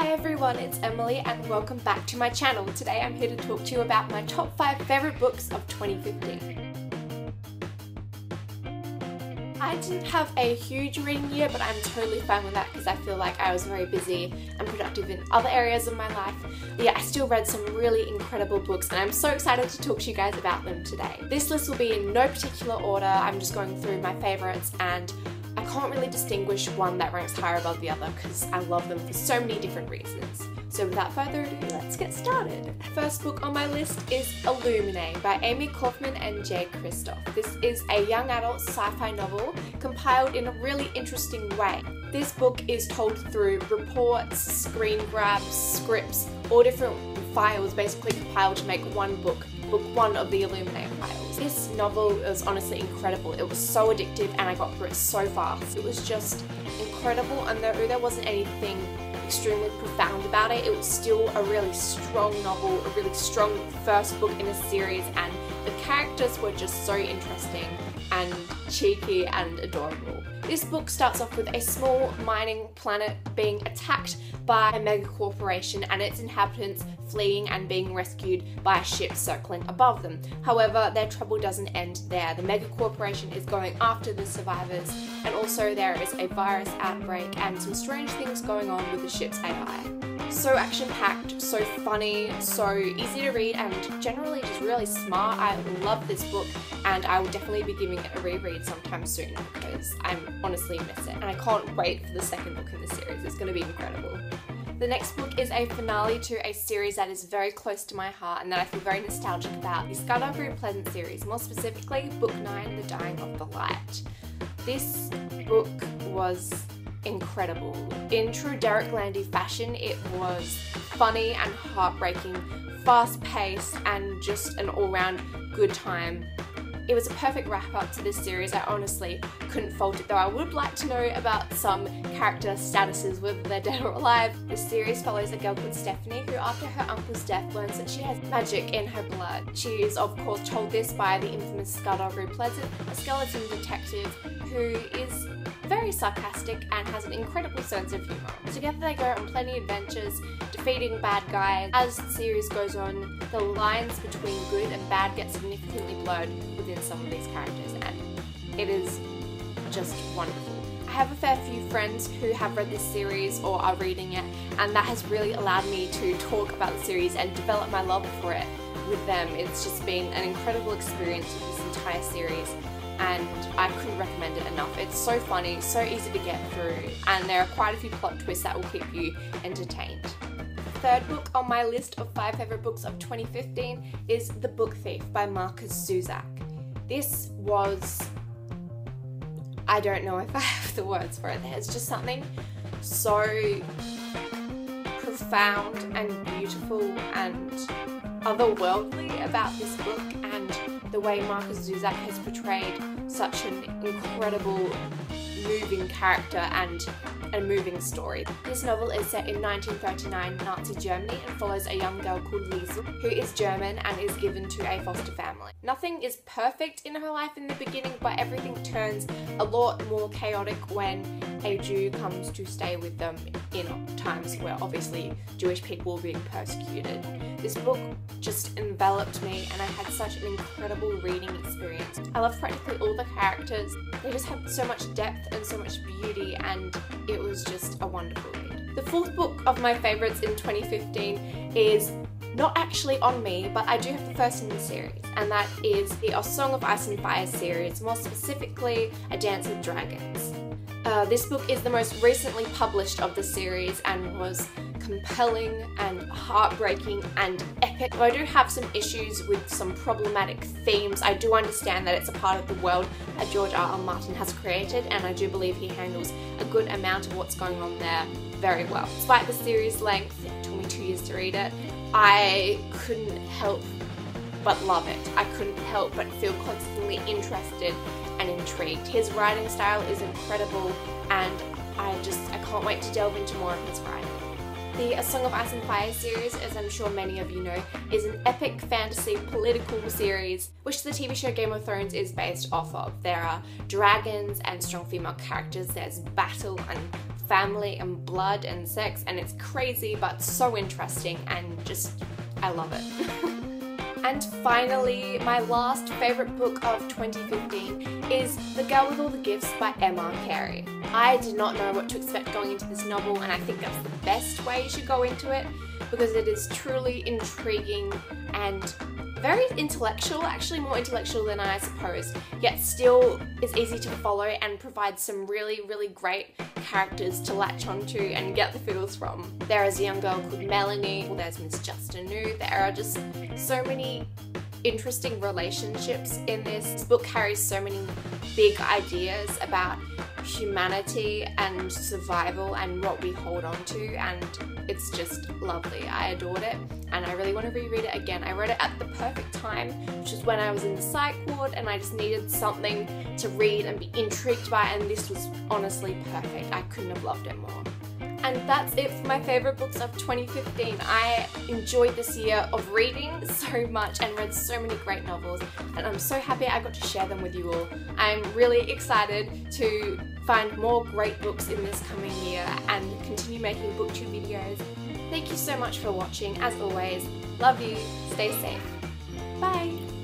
Hi everyone, it's Emily and welcome back to my channel. Today I'm here to talk to you about my top 5 favourite books of 2015. I didn't have a huge reading year, but I'm totally fine with that because I feel like I was very busy and productive in other areas of my life. But yeah, I still read some really incredible books and I'm so excited to talk to you guys about them today. This list will be in no particular order. I'm just going through my favourites and I can't really distinguish one that ranks higher above the other because I love them for so many different reasons. So without further ado, let's get started. First book on my list is Illuminae by Amy Kaufman and Jay Kristoff. This is a young adult sci-fi novel compiled in a really interesting way. This book is told through reports, screen grabs, scripts, all different files basically compiled to make one book, book 1 of the Illuminae files. This novel was honestly incredible. It was so addictive and I got through it so fast. It was just incredible, and though there wasn't anything extremely profound about it, it was still a really strong novel, a really strong first book in a series, and the characters were just so interesting and cheeky and adorable. This book starts off with a small mining planet being attacked by a mega corporation and its inhabitants fleeing and being rescued by a ship circling above them. However, their trouble doesn't end there. The mega corporation is going after the survivors, and also there is a virus outbreak and some strange things going on with the ship's AI. So action-packed, so funny, so easy to read, and generally just really smart. I love this book and I will definitely be giving it a reread sometime soon because I honestly miss it and I can't wait for the second book in the series. It's going to be incredible. The next book is a finale to a series that is very close to my heart and that I feel very nostalgic about, the Scudamour Pleasant series, more specifically Book 9, The Dying of the Light. This book was incredible. In true Derek Landy fashion, it was funny and heartbreaking, fast-paced, and just an all-round good time. It was a perfect wrap-up to this series. I honestly couldn't fault it, though I would like to know about some character statuses, whether they're dead or alive. The series follows a girl called Stephanie who, after her uncle's death, learns that she has magic in her blood. She is of course told this by the infamous Scudamour Pleasant, a skeleton detective who is very sarcastic and has an incredible sense of humour. Together they go on plenty of adventures, defeating bad guys. As the series goes on, the lines between good and bad get significantly blurred within some of these characters, and it is just wonderful. I have a fair few friends who have read this series or are reading it, and that has really allowed me to talk about the series and develop my love for it with them. It's just been an incredible experience with this entire series, and I couldn't recommend it enough. It's so funny, so easy to get through, and there are quite a few plot twists that will keep you entertained. The third book on my list of 5 favourite books of 2015 is The Book Thief by Marcus Zusak. This was, I don't know if I have the words for it. There's just something so profound and beautiful and otherworldly about this book, and the way Marcus Zusak has portrayed such an incredible, moving character and a moving story. This novel is set in 1939 Nazi Germany and follows a young girl called Liesel who is German and is given to a foster family. Nothing is perfect in her life in the beginning, but everything turns a lot more chaotic when a Jew comes to stay with them in times where obviously Jewish people were being persecuted. This book just enveloped me and I had such an incredible reading experience. I love practically all the characters. They just had so much depth and so much beauty, and it was just a wonderful read. The fourth book of my favourites in 2015 is not actually on me, but I do have the first in the series, and that is the A Song of Ice and Fire series, more specifically A Dance with Dragons. This book is the most recently published of the series and was compelling and heartbreaking and epic. Though I do have some issues with some problematic themes, I do understand that it's a part of the world that George R.R. Martin has created, and I do believe he handles a good amount of what's going on there very well. Despite the series length, it took me 2 years to read it, I couldn't help but love it. I couldn't help but feel constantly interested and intrigued. His writing style is incredible and I can't wait to delve into more of his writing. The A Song of Ice and Fire series, as I'm sure many of you know, is an epic fantasy political series which the TV show Game of Thrones is based off of. There are dragons and strong female characters, there's battle and family and blood and sex, and it's crazy but so interesting, and just, I love it. And finally, my last favourite book of 2015 is The Girl with All the Gifts by Emma Carey. I did not know what to expect going into this novel, and I think that's the best way you should go into it, because it is truly intriguing and very intellectual, actually more intellectual than I supposed, yet still is easy to follow and provides some really, really great characters to latch onto and get the feels from. There is a young girl called Melanie, there's Miss Justinu, there are just so many interesting relationships in this. This book carries so many big ideas about humanity and survival and what we hold on to, and it's just lovely. I adored it and I really want to reread it again. I read it at the perfect time, which is when I was in the psych ward and I just needed something to read and be intrigued by, and this was honestly perfect. I couldn't have loved it more. And that's it for my favourite books of 2015. I enjoyed this year of reading so much and read so many great novels, and I'm so happy I got to share them with you all. I'm really excited to find more great books in this coming year and continue making booktube videos. Thank you so much for watching. As always, love you, stay safe. Bye!